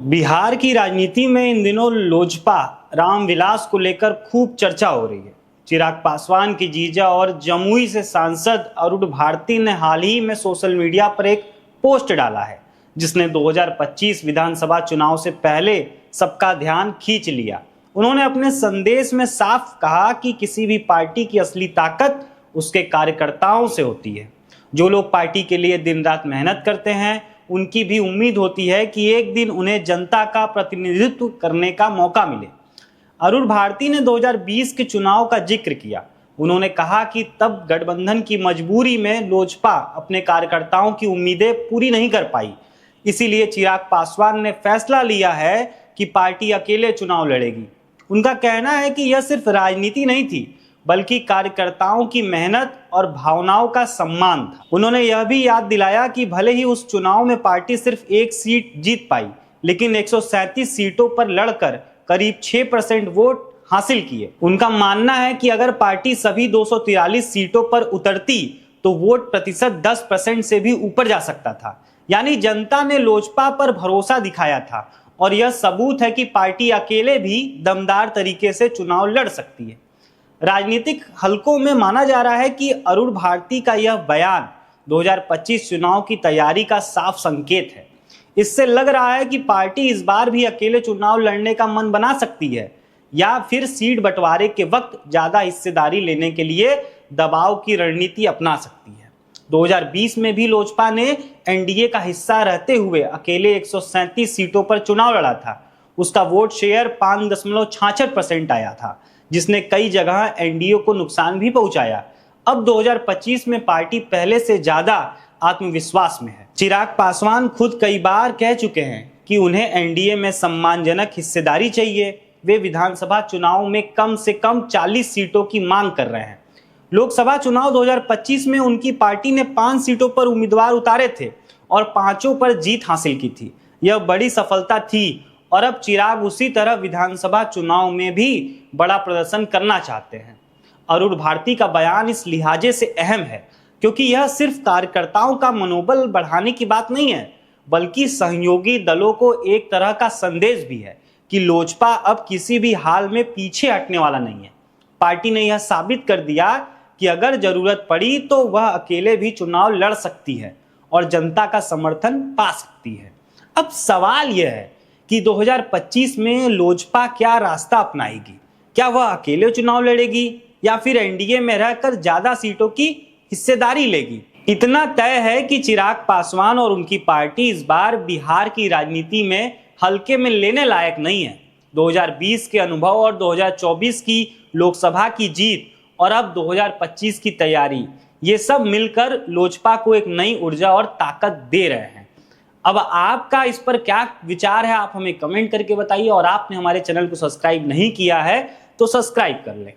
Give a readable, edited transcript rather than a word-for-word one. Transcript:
बिहार की राजनीति में इन दिनों लोजपा रामविलास को लेकर खूब चर्चा हो रही है। चिराग पासवान की जीजा और जमुई से सांसद अरुण भारती ने हाल ही में सोशल मीडिया पर एक पोस्ट डाला है, जिसने 2025 विधानसभा चुनाव से पहले सबका ध्यान खींच लिया। उन्होंने अपने संदेश में साफ कहा कि किसी भी पार्टी की असली ताकत उसके कार्यकर्ताओं से होती है। जो लोग पार्टी के लिए दिन रात मेहनत करते हैं, उनकी भी उम्मीद होती है कि एक दिन उन्हें जनता का प्रतिनिधित्व करने का मौका मिले। अरुण भारती ने 2020 के चुनाव का जिक्र किया। उन्होंने कहा कि तब गठबंधन की मजबूरी में लोजपा अपने कार्यकर्ताओं की उम्मीदें पूरी नहीं कर पाई। इसीलिए चिराग पासवान ने फैसला लिया है कि पार्टी अकेले चुनाव लड़ेगी। उनका कहना है कि यह सिर्फ राजनीति नहीं थी, बल्कि कार्यकर्ताओं की मेहनत और भावनाओं का सम्मान था। उन्होंने यह भी याद दिलाया कि भले ही उस चुनाव में पार्टी सिर्फ एक सीट जीत पाई, लेकिन 137 सीटों पर लड़कर करीब 6% वोट हासिल किए। उनका मानना है कि अगर पार्टी सभी 243 सीटों पर उतरती तो वोट प्रतिशत 10% से भी ऊपर जा सकता था। यानी जनता ने लोजपा पर भरोसा दिखाया था और यह सबूत है कि पार्टी अकेले भी दमदार तरीके से चुनाव लड़ सकती है। राजनीतिक हलकों में माना जा रहा है कि अरुण भारती का यह बयान 2025 चुनाव की तैयारी का साफ संकेत है। इससे लग रहा है कि पार्टी इस बार भी अकेले चुनाव लड़ने का मन बना सकती है, या फिर सीट बंटवारे के वक्त ज्यादा हिस्सेदारी लेने के लिए दबाव की रणनीति अपना सकती है। 2020 में भी लोजपा ने एनडीए का हिस्सा रहते हुए अकेले 137 सीटों पर चुनाव लड़ा था। उसका वोट शेयर 5.66% आया था, जिसने कई जगह एनडीए को नुकसान भी पहुंचाया। अब 2025 में पार्टी पहले से ज्यादा आत्मविश्वास में है। चिराग पासवान खुद कई बार कह चुके हैं कि उन्हें एनडीए में सम्मानजनक हिस्सेदारी चाहिए। वे विधानसभा चुनाव में कम से कम 40 सीटों की मांग कर रहे हैं। लोकसभा चुनाव 2025 में उनकी पार्टी ने 5 सीटों पर उम्मीदवार उतारे थे और 5 पर जीत हासिल की थी। यह बड़ी सफलता थी और अब चिराग उसी तरह विधानसभा चुनाव में भी बड़ा प्रदर्शन करना चाहते हैं। अरुण भारती का बयान इस लिहाजे से अहम है क्योंकि यह सिर्फ कार्यकर्ताओं का मनोबल बढ़ाने की बात नहीं है, बल्कि सहयोगी दलों को एक तरह का संदेश भी है कि लोजपा अब किसी भी हाल में पीछे हटने वाला नहीं है। पार्टी ने यह साबित कर दिया कि अगर जरूरत पड़ी तो वह अकेले भी चुनाव लड़ सकती है और जनता का समर्थन पा सकती है। अब सवाल यह है कि 2025 में लोजपा क्या रास्ता अपनाएगी? क्या वह अकेले चुनाव लड़ेगी या फिर एनडीए में रहकर ज्यादा सीटों की हिस्सेदारी लेगी? इतना तय है कि चिराग पासवान और उनकी पार्टी इस बार बिहार की राजनीति में हल्के में लेने लायक नहीं है। 2020 के अनुभव और 2024 की लोकसभा की जीत और अब 2025 की तैयारी, ये सब मिलकर लोजपा को एक नई ऊर्जा और ताकत दे रहे हैं। अब आपका इस पर क्या विचार है, आप हमें कमेंट करके बताइए। और आपने हमारे चैनल को सब्सक्राइब नहीं किया है तो सब्सक्राइब कर लें।